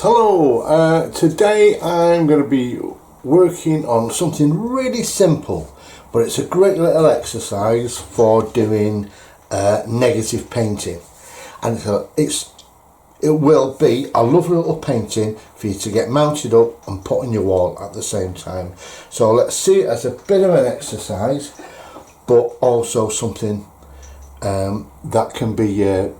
Hello, today I'm going to be working on something really simple, but it's a great little exercise for doing negative painting, and it will be a lovely little painting for you to get mounted up and put on your wall at the same time. So let's see it as a bit of an exercise, but also something that can be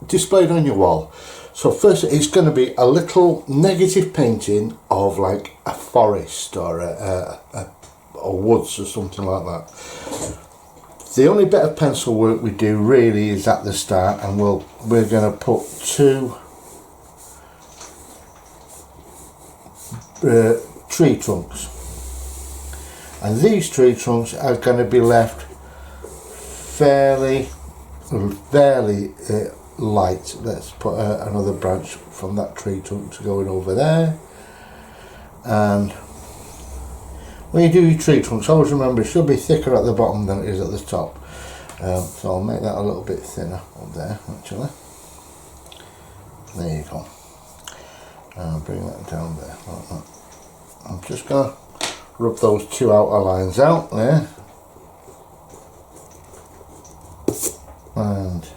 displayed on your wall. So first, it's going to be a little negative painting of like a forest or a woods or something like that. The only bit of pencil work we do really is at the start, and we're going to put two tree trunks, and these tree trunks are going to be left fairly light. Let's put another branch from that tree trunk to going over there. And when you do your tree trunks, always remember it should be thicker at the bottom than it is at the top. So I'll make that a little bit thinner up there actually. There you go. And bring that down there like that. I'm just going to rub those two outer lines out there. And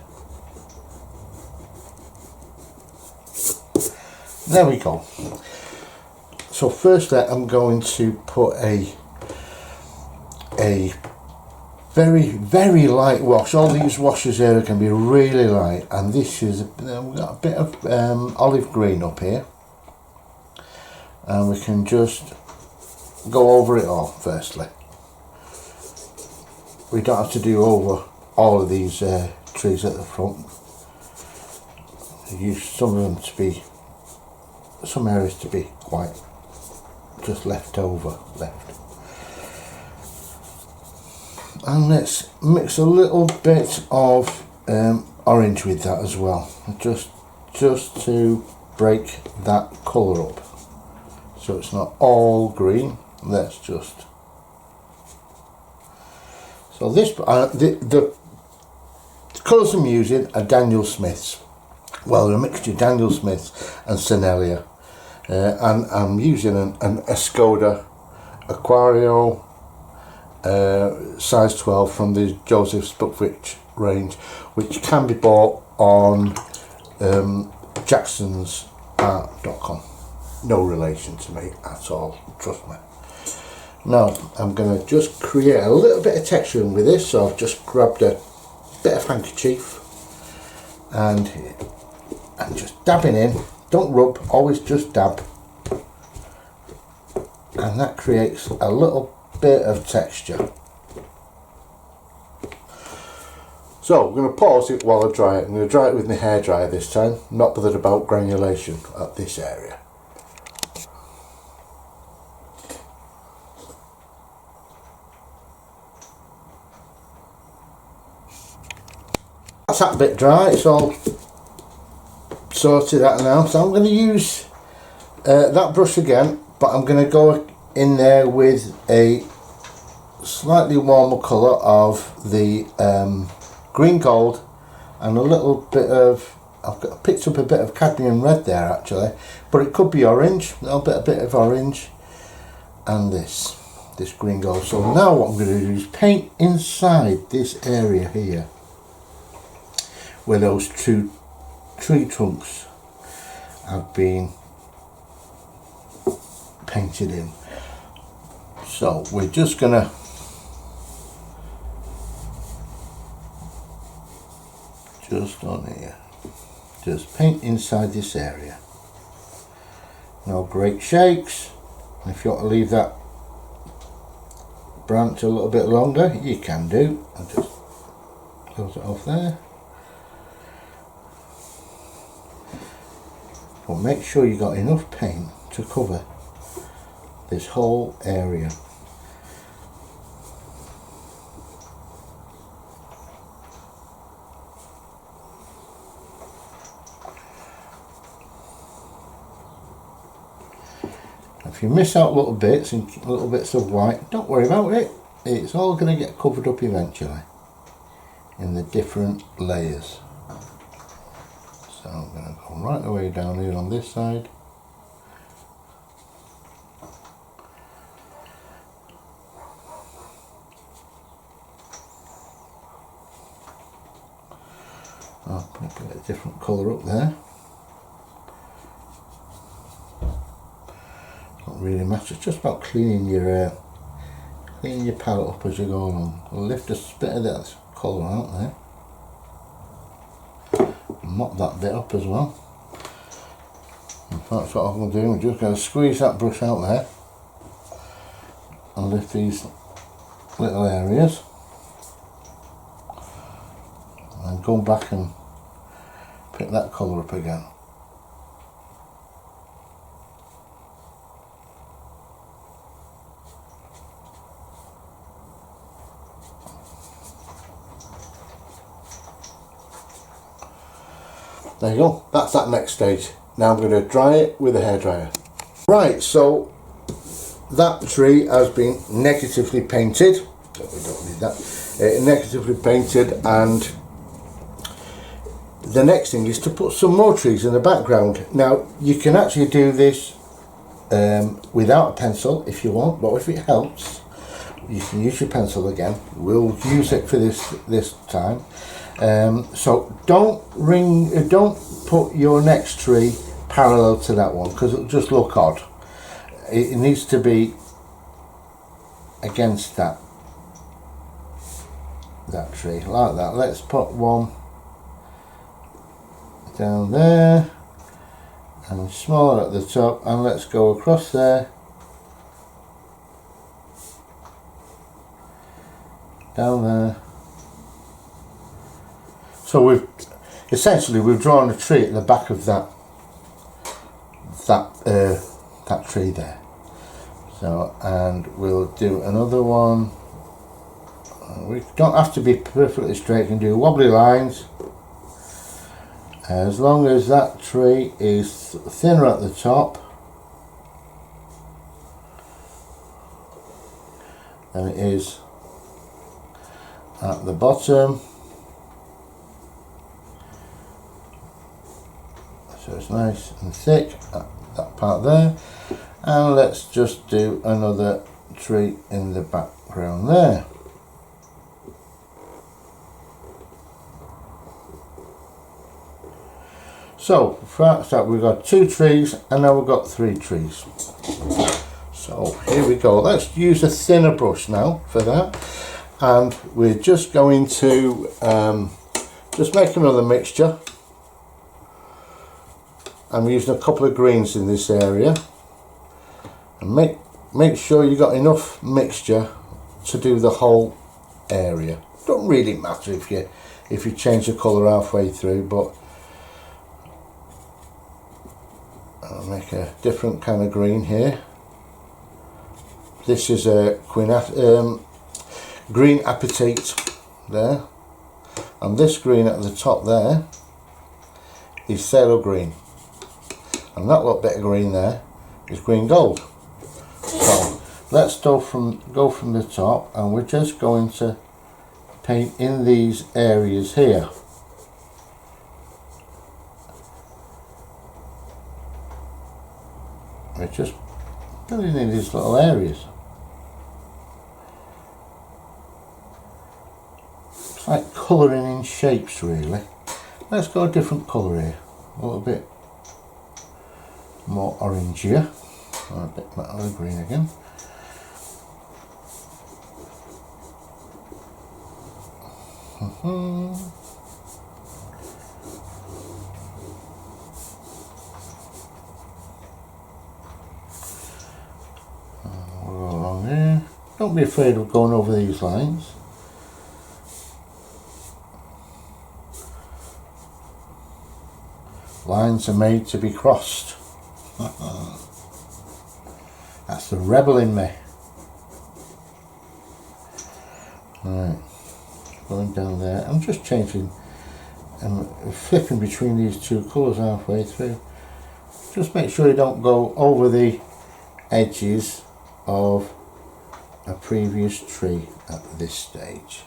there we go. So firstly, I'm going to put a very light wash. All these washes here can be really light, and this is we've got a bit of olive green up here, and we can just go over it all. Firstly, we don't have to do over all of these trees at the front. Use some of them to be, some areas to be quite just left. And let's mix a little bit of orange with that as well, just to break that colour up, so it's not all green. Let's just, so this the colours I'm using are Daniel Smith's. Well, a mixture of Daniel Smith and Senelia, and I'm using an Escoda Aquario size 12 from the Joseph's Bookfitch range, which can be bought on jacksonsart.com. No relation to me at all, trust me. Now I'm going to just create a little bit of texture with this, so I've just grabbed a bit of handkerchief and just dabbing in. Don't rub, always just dab, and that creates a little bit of texture. So I'm going to pause it while I dry it. I'm going to dry it with my hairdryer this time, not bothered about granulation at this area. That's that bit dry, it's all sorted out now. So I'm going to use that brush again, but I'm going to go in there with a slightly warmer colour of the green gold, and a little bit of, I've picked up a bit of cadmium red there actually, but it could be orange, a bit of orange, and this green gold. So now what I'm going to do is paint inside this area here where those two tree trunks have been painted in. So we're just gonna just on here, just paint inside this area. No great shakes. If you want to leave that branch a little bit longer, you can do. I'll just close it off there. But make sure you got enough paint to cover this whole area. If you miss out little bits and little bits of white, don't worry about it. It's all going to get covered up eventually in the different layers. So I'm going to go come right the way down here on this side. I'll put a different colour up there. Not really matter. It's just about cleaning your palette up as you go along. I'll lift a bit of that colour out there. Mop that bit up as well. In fact, that's what I'm going to do. I'm just going to squeeze that brush out there and lift these little areas and go back and pick that colour up again. There you go, that's that next stage. Now I'm going to dry it with a hairdryer. Right, so that tree has been negatively painted. We don't need that. Negatively painted, and the next thing is to put some more trees in the background. Now you can actually do this without a pencil if you want, but if it helps you can use your pencil again. We'll use it for this time. So don't put your next tree parallel to that one, because it'll just look odd. It needs to be against that tree, like that. Let's put one down there and smaller at the top, and let's go across there, down there. So we've drawn a tree at the back of that tree there. So, and we'll do another one. We don't have to be perfectly straight, you can do wobbly lines as long as that tree is thinner at the top than it is at the bottom. So it's nice and thick at that part there, and let's just do another tree in the background there. So for that we've got 2 trees, and now we've got 3 trees. So here we go. Let's use a thinner brush now for that, and we're just going to just make another mixture. I'm using a couple of greens in this area, and make sure you got enough mixture to do the whole area. Don't really matter if you change the colour halfway through, but I'll make a different kind of green here. This is a green apatite there, and this green at the top there is phthalo green. And that little bit of green there is green gold. So let's go from the top, and we're just going to paint in these areas here. We're just filling in these little areas. It's like colouring in shapes, really. Let's go a different colour here, a little bit more orangier, or a bit metal green again. We'll go along here. Don't be afraid of going over these lines. Lines are made to be crossed. That's the rebel in me. Right, going down there. I'm just changing and flipping between these 2 colours halfway through. Just make sure you don't go over the edges of a previous tree at this stage.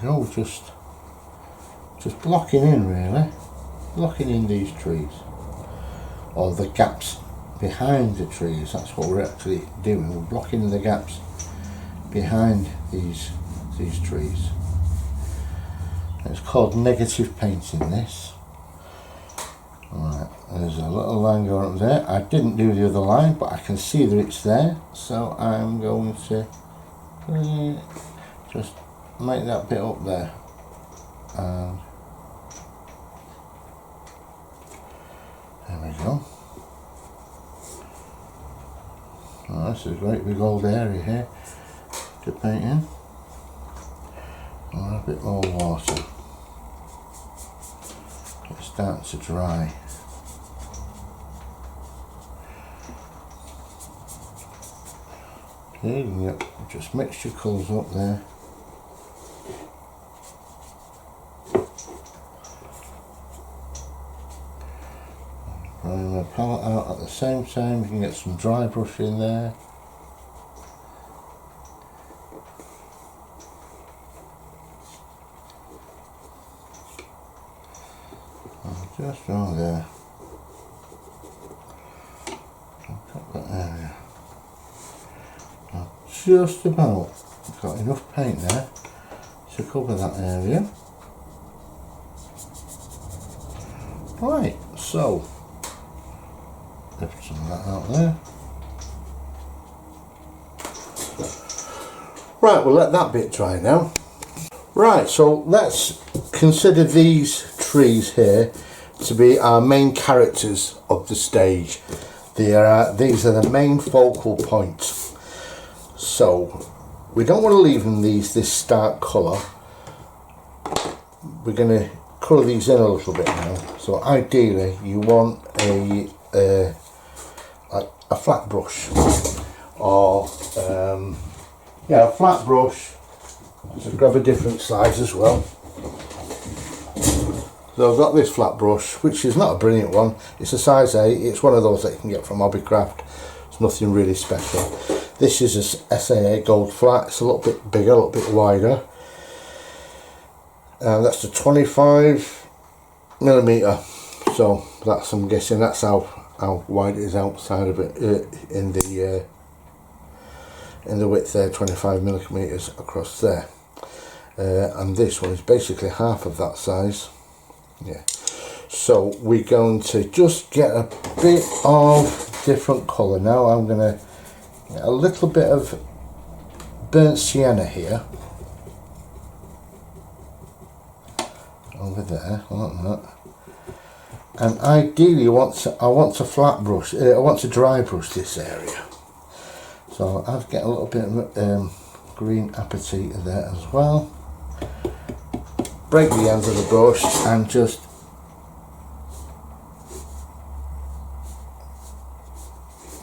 No, just blocking in, really, blocking in these trees, or the gaps behind the trees. That's what we're actually doing. We're blocking the gaps behind these trees. It's called negative painting, this. Right, there's a little line going up there. I didn't do the other line, but I can see that it's there, so I'm going to just make that bit up there, and there we go. Oh, this is a great big old area here to paint in. A bit more water. It's starting to dry. Okay, you can get just mix your colours up there. Drying the palette out at the same time. You can get some dry brush in there. Just around there. Got that area. I've just about got enough paint there to cover that area. Right, so lift some of that out there. Right, we'll let that bit dry now. Right, so let's consider these trees here to be our main characters of the stage. These are the main focal points. So we don't want to leave them this stark colour. We're going to colour these in a little bit now. So ideally you want a flat brush, or yeah, a flat brush. So grab a different size as well. So I've got this flat brush, which is not a brilliant one. It's a size 8. It's one of those that you can get from Hobbycraft. It's nothing really special. This is a SAA gold flat. It's a little bit bigger, a little bit wider. That's the 25mm. So that's, I'm guessing that's how wide it is outside of it, in the width there, 25mm across there. And this one is basically half of that size. Yeah, so we're going to just get a bit of different colour now. I'm going to get a little bit of burnt sienna here over there, like that. And ideally I want to flat brush, I want to dry brush this area. So I've got a little bit of green apatite there as well. Break the ends of the brush and just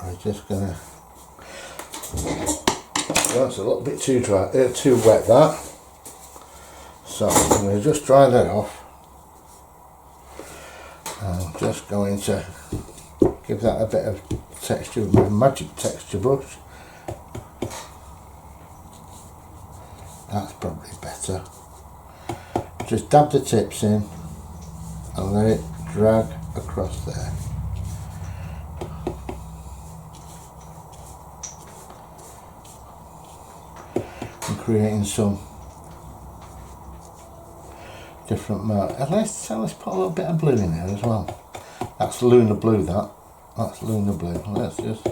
I'm just gonna, that's a little bit too dry, too wet that. So I'm going to just dry that off. I'm just going to give that a bit of texture with my magic texture brush. That's probably better. Just dab the tips in and let it drag across there. And creating some different mark. And let's put a little bit of blue in there as well. That's lunar blue, that's lunar blue. Let's just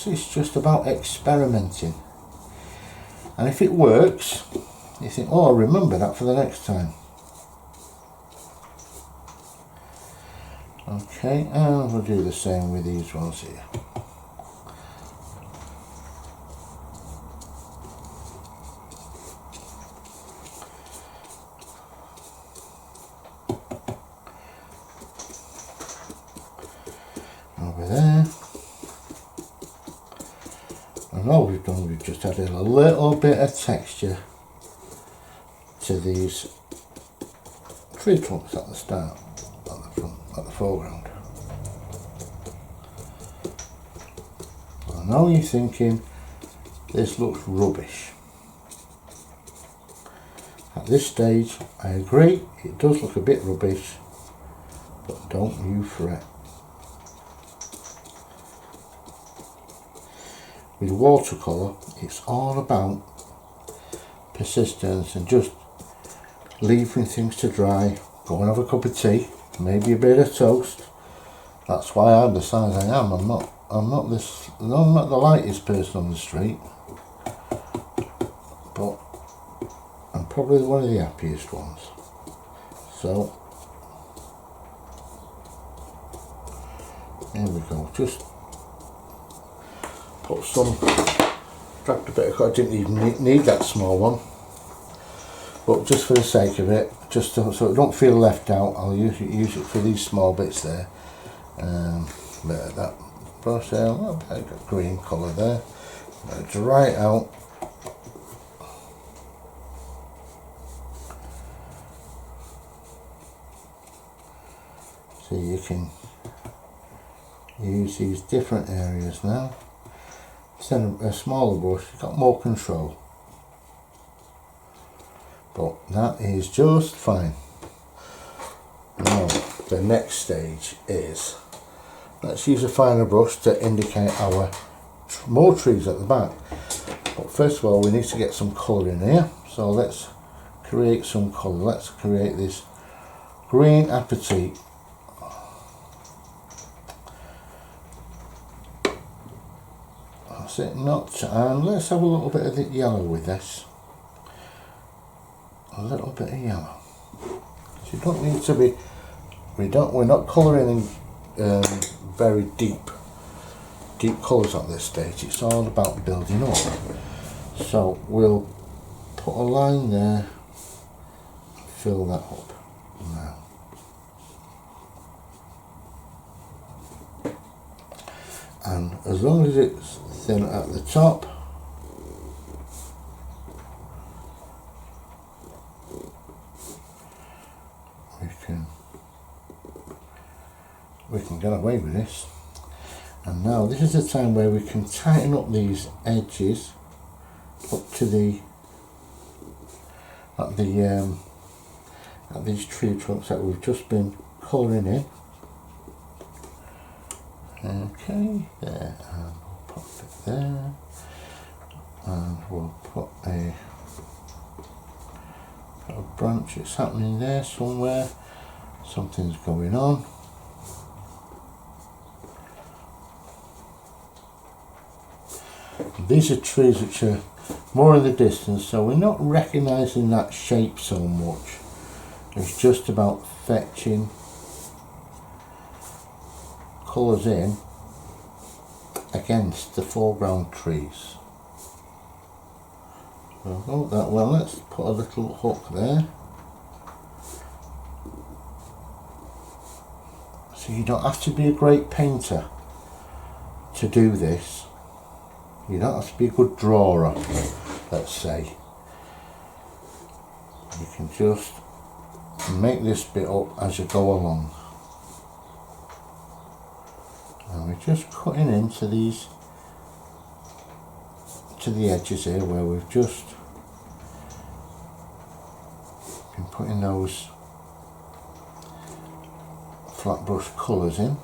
it's just about experimenting. And if it works, you think, oh, I'll remember that for the next time. Okay, and we'll do the same with these ones here. Over there. And all we've done, we've just added a little bit of texture to these tree trunks at the start, at the front, at the foreground. I know you're thinking this looks rubbish. At this stage, I agree, it does look a bit rubbish, but don't you fret. With watercolour, it's all about persistence and just leaving things to dry. Go and have a cup of tea, maybe a bit of toast. That's why I'm the size I am. I'm not the lightest person on the street, but I'm probably one of the happiest ones. So there we go. Just put some, dragged a bit of, I didn't even need that small one, but just for the sake of it, just so it don't feel left out, I'll use it for these small bits there. Bit of that brush there, a little bit of green colour there, dry it out. So you can use these different areas now. Instead of a smaller brush, you've got more control. But that is just fine. Now, the next stage is, let's use a finer brush to indicate our more trees at the back. But first of all, we need to get some colour in here. So let's create some colour. Let's create this green apatite. That's it, and let's have a little bit of the yellow with this. A little bit of yellow. So you don't need to be, we're not colouring in very deep colours at this stage. It's all about building up. So we'll put a line there, fill that up now. And as long as it's thin at the top, we can get away with this. And now this is the time where we can tighten up these edges up to the at these tree trunks that we've just been colouring in. Okay, there, and we'll put it there, and we'll put a branch. It's happening there somewhere, something's going on. These are trees which are more in the distance, so we're not recognising that shape so much. It's just about fetching colours in against the foreground trees. Oh, that well, let's put a little hook there. So you don't have to be a great painter to do this. You don't have to be a good drawer, let's say. You can just make this bit up as you go along. And we're just cutting into these, to the edges here where we've just been putting those flat brush colours in.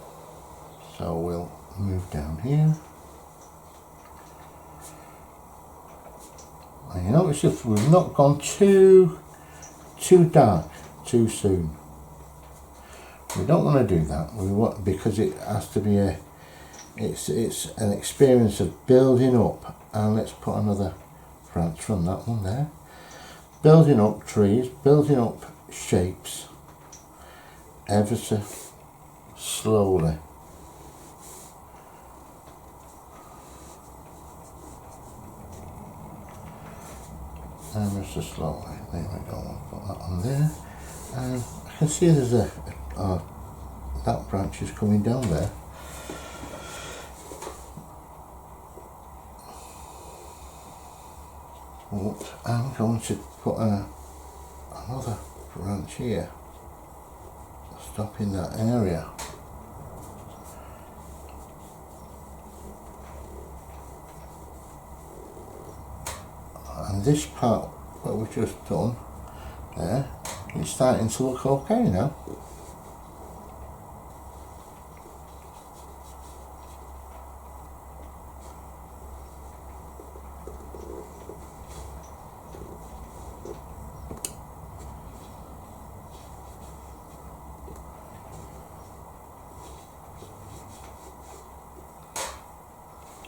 So we'll move down here. And you notice if we've not gone too dark too soon. We don't want to do that. We want, because it has to be it's an experience of building up. And let's put another branch from that one there. building up trees, building up shapes ever so slowly. Ever so slowly. There we go. I'll put that on there, and I can see there's that branch is coming down there. But I'm going to put another branch here, stopping that area. And this part that we've just done there, it's starting to look okay now.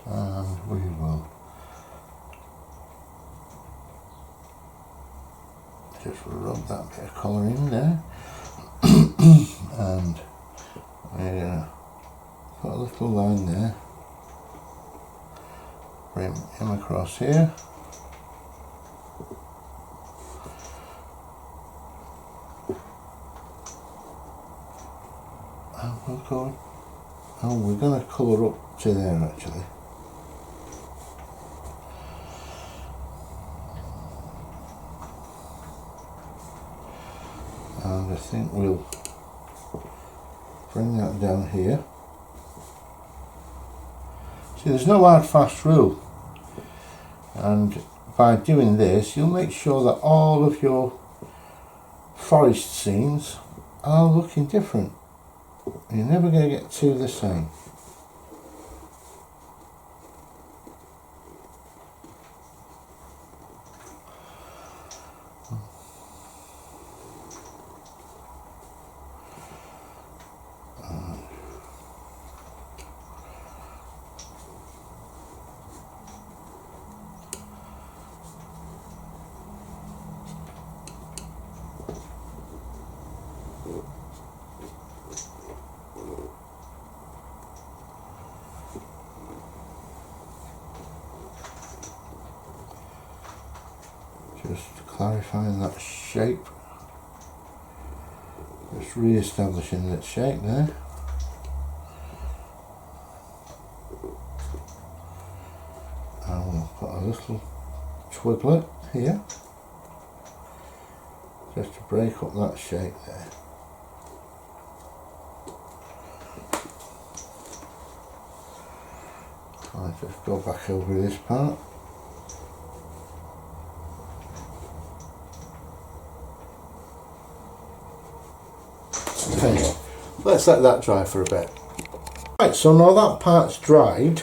And we will just rub that bit of colour in there. And we're going to put a little line there, bring him across here, and we'll go, oh, we're going to colour up to there actually. And I think we'll bring that down here. See, there's no hard fast rule, and by doing this you'll make sure that all of your forest scenes are looking different. You're never going to get two the same. Just clarifying that shape, just re-establishing that shape there. And we'll put a little twiglet here, just to break up that shape there. I'll just go back over this part. Okay, let's let that dry for a bit. Right, so now that part's dried,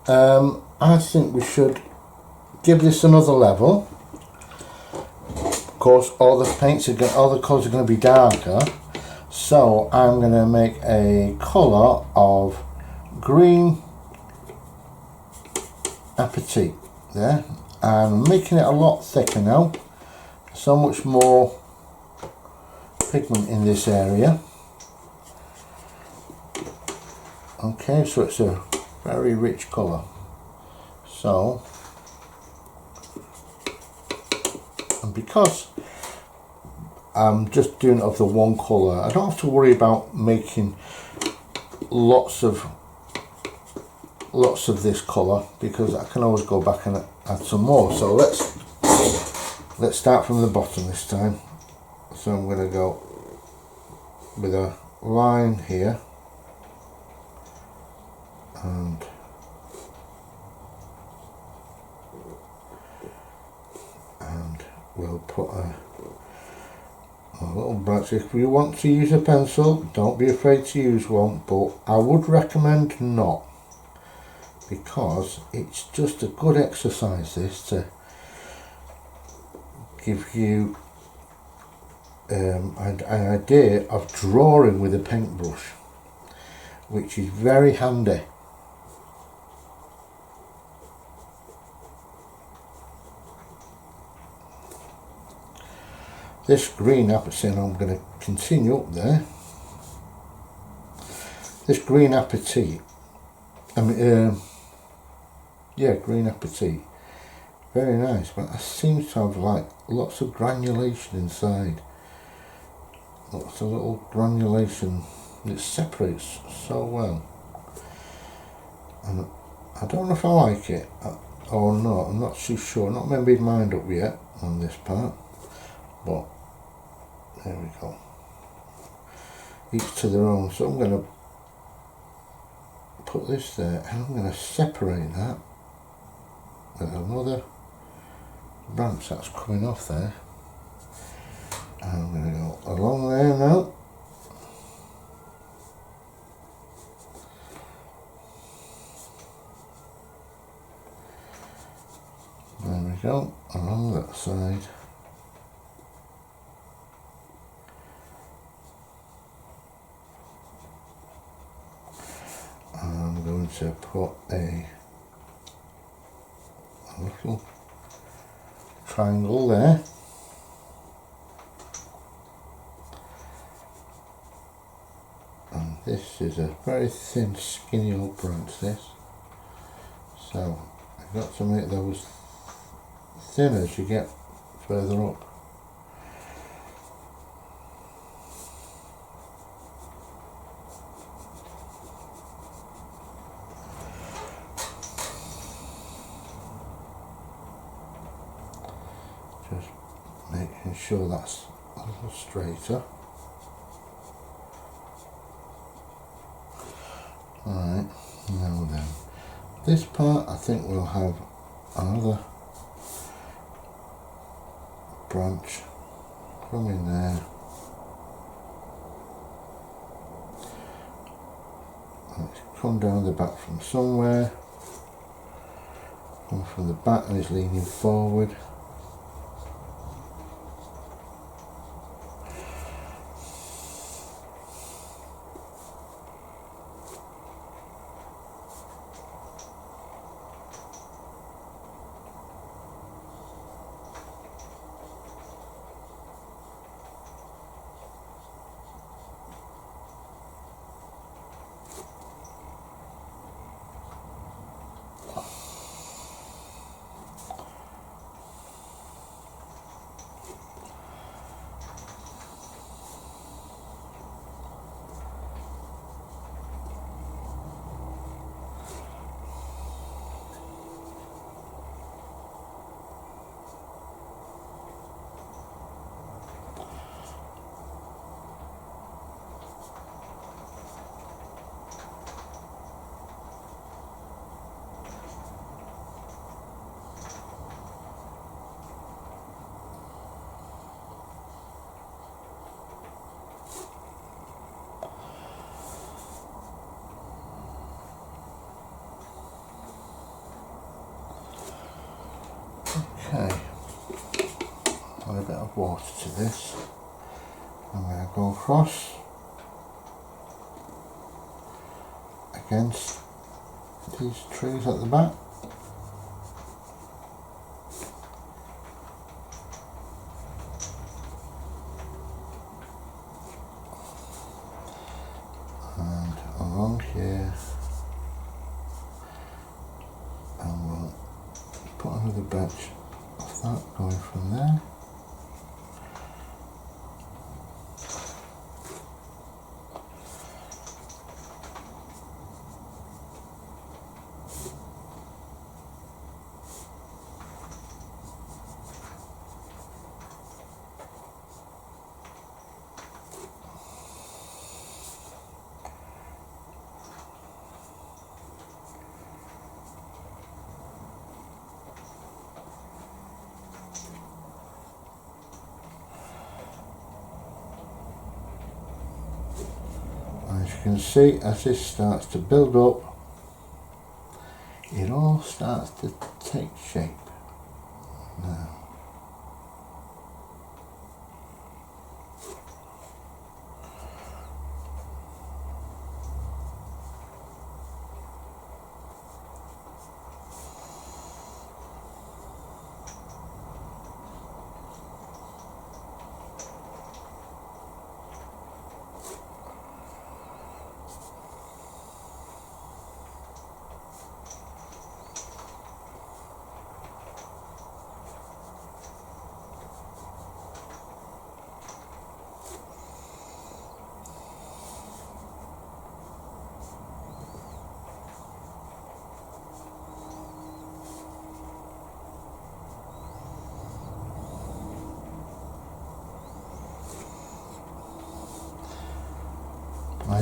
I think we should give this another level. Of course, all the colours are going to be darker, so I'm going to make a colour of green apatite there. I'm making it a lot thicker now, so much more pigment in this area. Okay, so it's a very rich colour. So, and because I'm just doing it of the one colour, I don't have to worry about making lots of this colour, because I can always go back and add some more. So let's start from the bottom this time. So I'm going to go with a line here, and we'll put a little branch. If you want to use a pencil, don't be afraid to use one, but I would recommend not, because it's just a good exercise this to give you an idea of drawing with a paintbrush, which is very handy. this green apatite, I'm going to continue up there. This green apatite, green apatite, very nice, but it seems to have like lots of granulation inside. Lots of little granulation. It separates so well. And I don't know if I like it or not. I'm not too sure. Not made my mind up yet on this part. But there we go. Each to their own. So I'm going to put this there, and I'm going to separate that with another branch that's coming off there. And I'm going to go along there now. There we go, along that side. And I'm going to put a little triangle there. And this is a very thin, skinny old branch, this. So I've got to make those thinner as you get further up. Just making sure that's a little straighter. Alright, now then, this part I think we'll have another branch come in there, and it's come down the back from somewhere, come from the back and it's leaning forward. Okay, add a bit of water to this. I'm going to go across against these trees at the back. And along here, and we'll put another branch of that going from there. As you can see, as this starts to build up, it all starts to take shape now.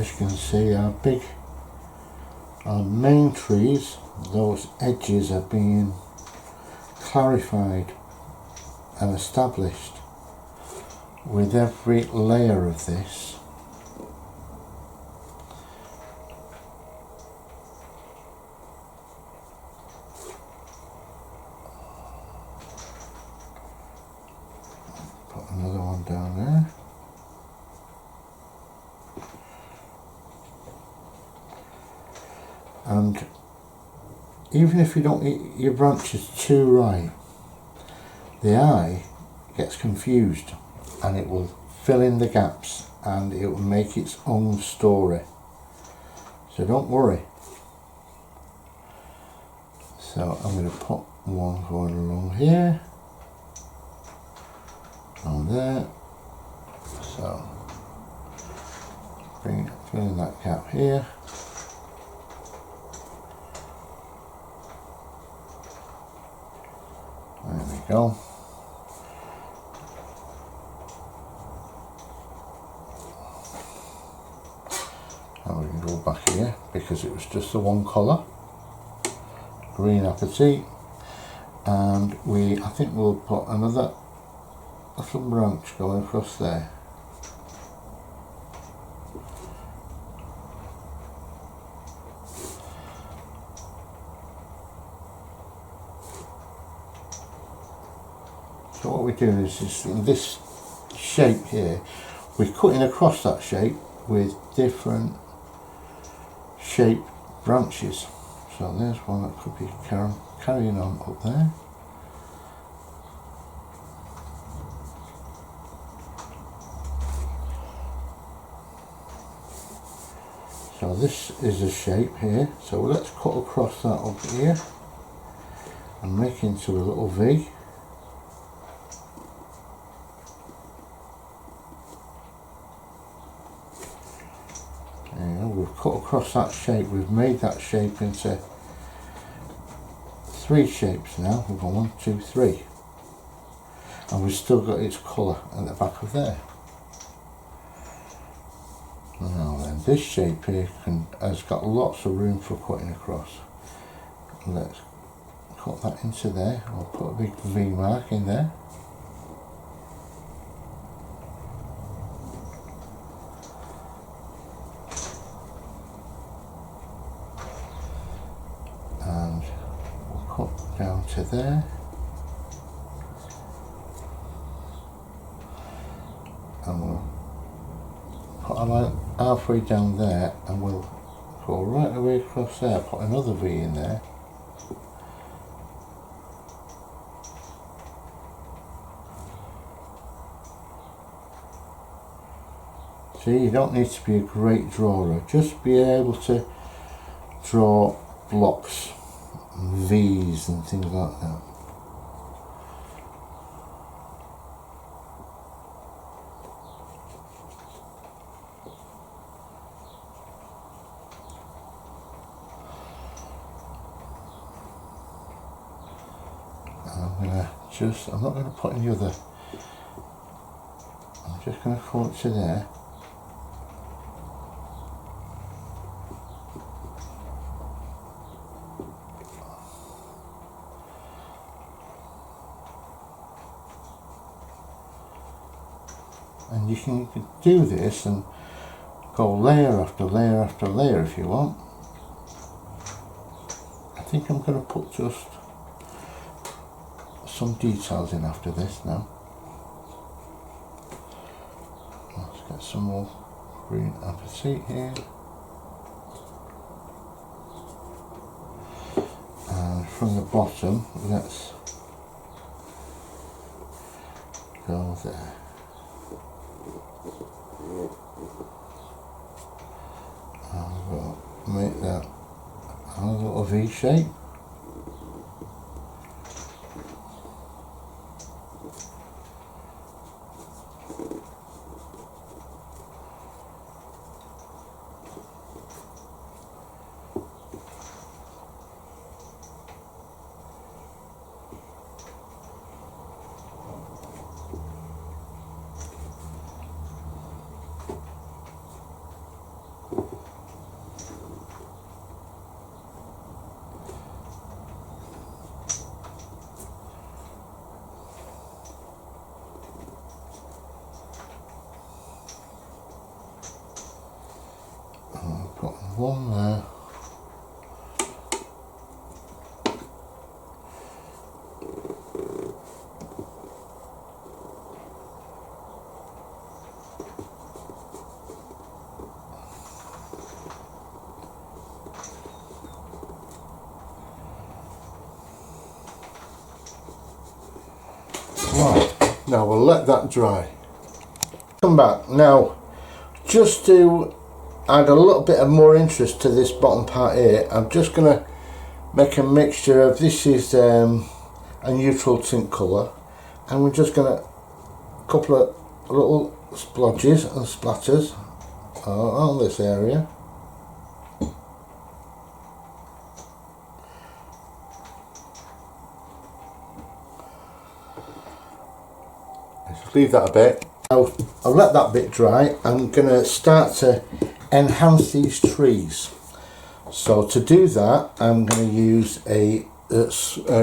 as you can see, our main trees, those edges are being clarified and established with every layer of this. Put another one down there. And even if you don't get your branches too right, the eye gets confused and it will fill in the gaps and it will make its own story. So don't worry. So I'm going to put one going along here, on there. So fill in that gap here. There we go. And we can go back here because it was just the one colour, green apatite, and I think we'll put another little branch going across there. So what we're doing is in this shape here, we're cutting across that shape with different shaped branches. So there's one that could be carrying on up there. So this is a shape here, so let's cut across that up here and make into a little V. We've cut across that shape, we've made that shape into 3 shapes now. We've got 1, 2, 3, and we've still got its colour at the back of there. Now then, this shape here has got lots of room for cutting across. Let's cut that into there. I'll put a big V mark in there. Down to there, and we'll put a line halfway down there, and we'll go right away across there, put another V in there, see, you don't need to be a great drawer, just be able to draw blocks, V's and things like that. I'm not going to put any other, I'm just going to come up to there. And you can do this and go layer after layer after layer if you want. I think I'm going to put just some details in after this now. Let's get some more green apatite here. And from the bottom, let's go there. And we'll make that a little V shape. one there. Right, now we'll let that dry. Come back now, just to add a little bit of more interest to this bottom part here. I'm just going to make a mixture of, this is a neutral tint colour, and we're just going to couple of little splodges and splatters on this area. Just leave that a bit. I'll let that bit dry. I'm going to start to enhance these trees. So to do that, I'm going to use a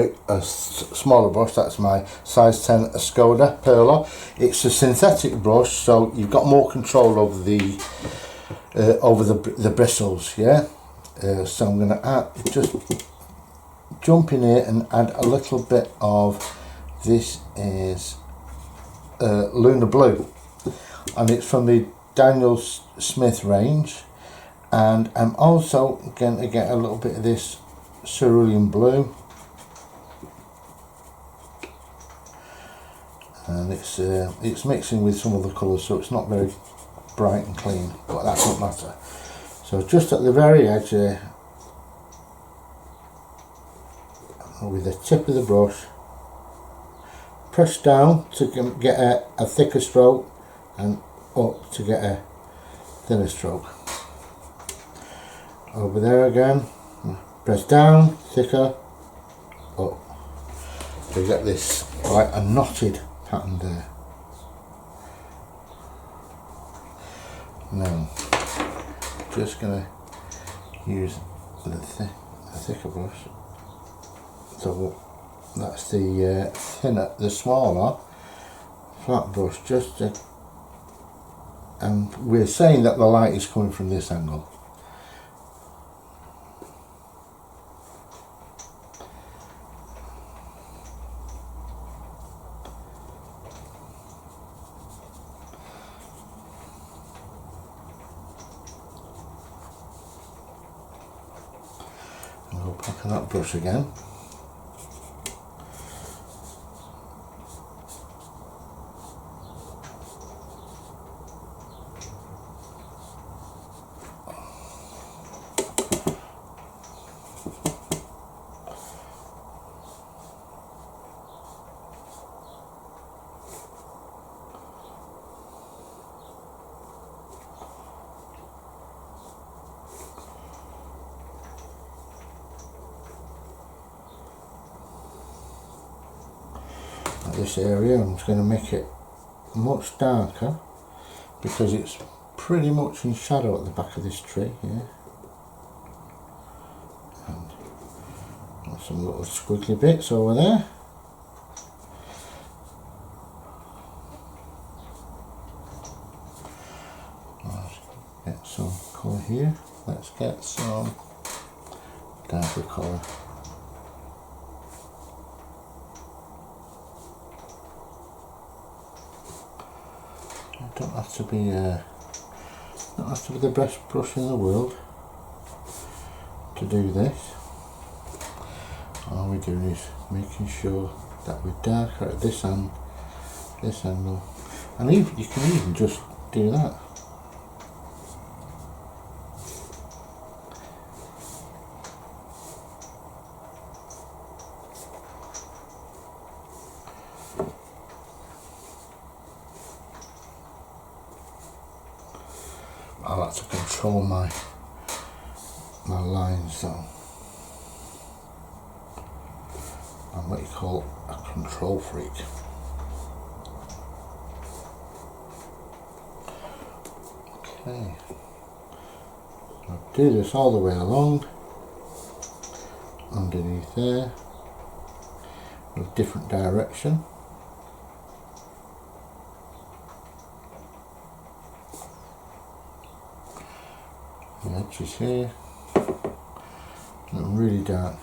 smaller brush. That's my size 10 Escoda Perla. It's a synthetic brush, so you've got more control over the bristles. Yeah. So I'm going to just jump in here and add a little bit of, this is Lunar Blue, and it's from the Daniel Smith range. And I'm also going to get a little bit of this cerulean blue, and it's mixing with some other colours, so it's not very bright and clean, but that doesn't matter. So just at the very edge there, with the tip of the brush, press down to get a thicker stroke, and up to get a thinner stroke. Over there again, press down, thicker, up, to get this like a knotted pattern there. Now, just going to use the thicker brush. So that's the thinner, the smaller flat brush, just to, and we're saying that the light is coming from this angle. And we'll back on that brush again. This area, I'm just going to make it much darker because it's pretty much in shadow at the back of this tree here. And some little squiggly bits over there. Let's get some colour here. Let's get some darker colour. Don't have to be the best brush in the world to do this. All we're doing is making sure that we're darker at this angle, and even you can even just do that. I like to control my lines though. I'm what you call a control freak. Okay, I'll do this all the way along, underneath there, with different direction. The edges here look really dark.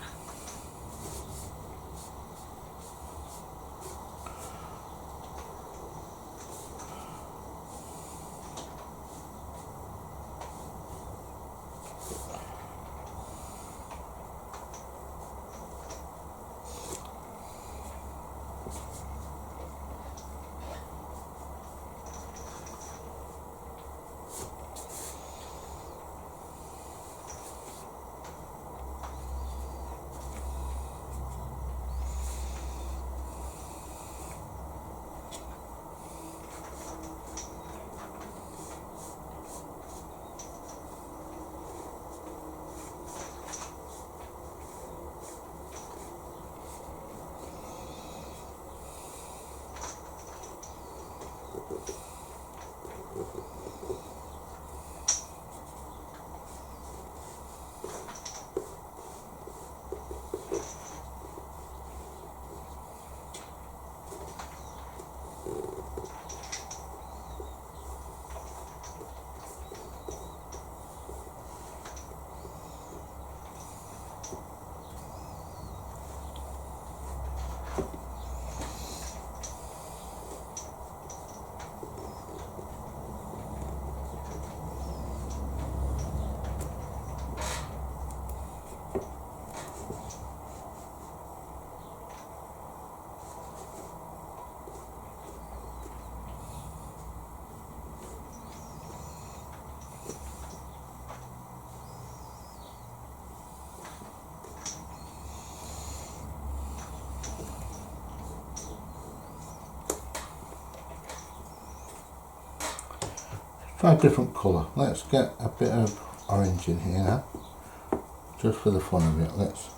Try a different colour. Let's get a bit of orange in here now, just for the fun of it. Let's.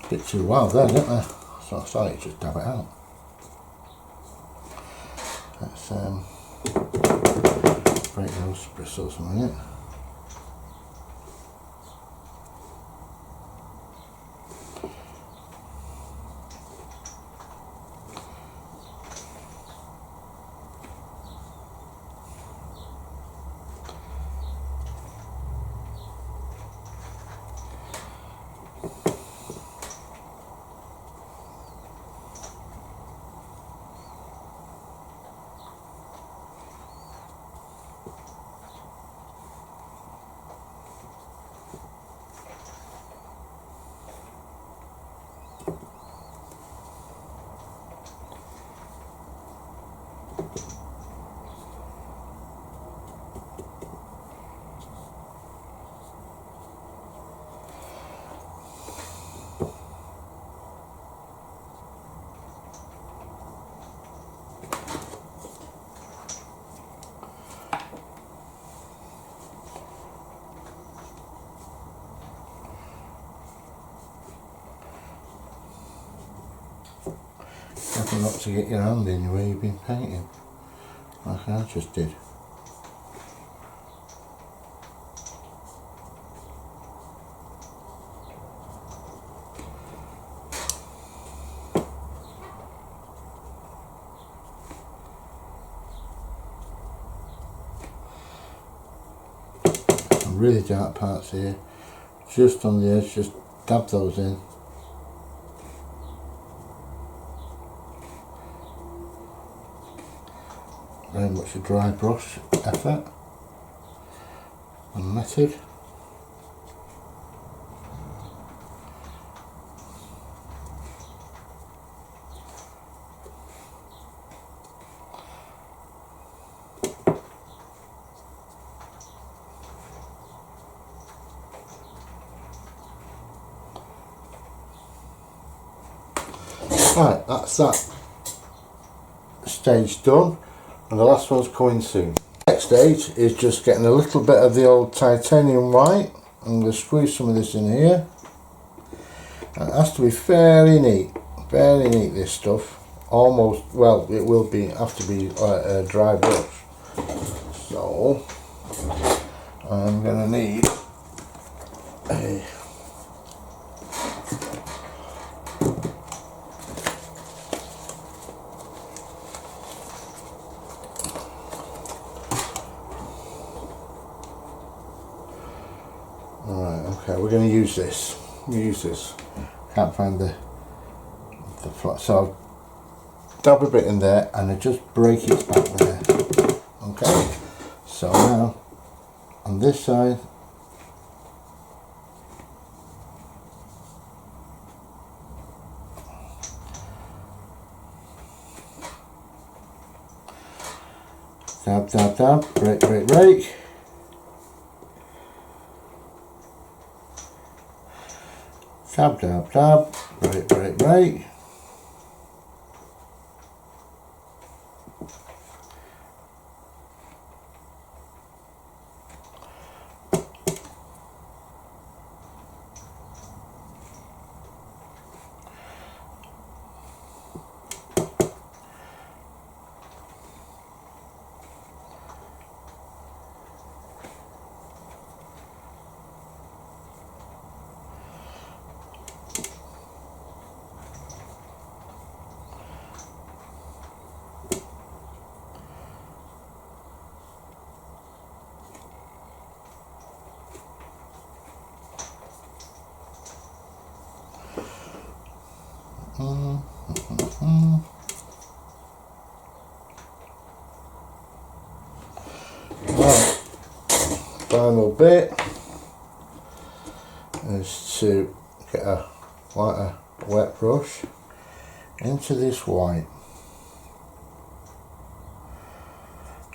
A bit too wild there, didn't I? So I started to just dab it out. Let's break those bristles a minute. Careful not to get your hand in where you've been painting, like I just did. Some really dark parts here, just on the edge, just dab those in. Very much a dry brush effort and method. Right, that's that stage done. And the last one's coming soon. Next stage is just getting a little bit of the old titanium white. I'm going to squeeze some of this in here. And it has to be fairly neat this stuff. Almost, well, it will be have to be a dry brush. So I'm going to need a we're going to use this. Can't find the flat, so I'll dab a bit in there and I just break it back there. Okay, so now on this side, dab, dab, dab, break, break, break. Dab, dab, dab, break, break, break. Right, final bit is to get a wet brush into this white.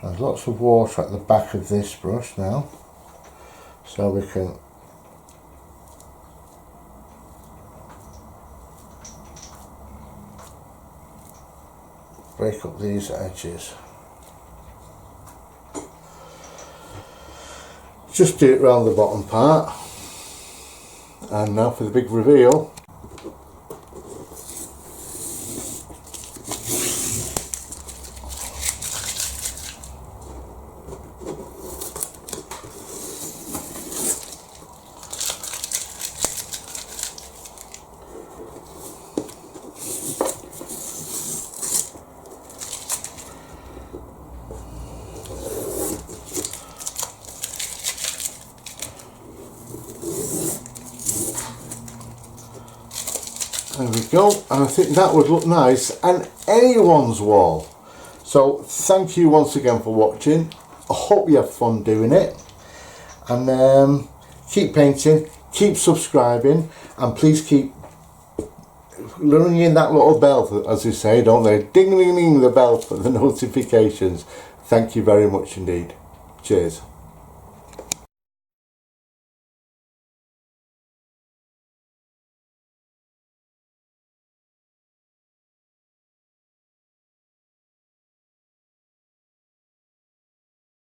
There's lots of water at the back of this brush now, so we can break up these edges. Just do it round the bottom part, and now for the big reveal. There we go, and I think that would look nice on anyone's wall. So thank you once again for watching. I hope you have fun doing it, and keep painting, keep subscribing, and please keep ringing that little bell, as they say, don't they? Ding ding ding, the bell for the notifications. Thank you very much indeed. Cheers.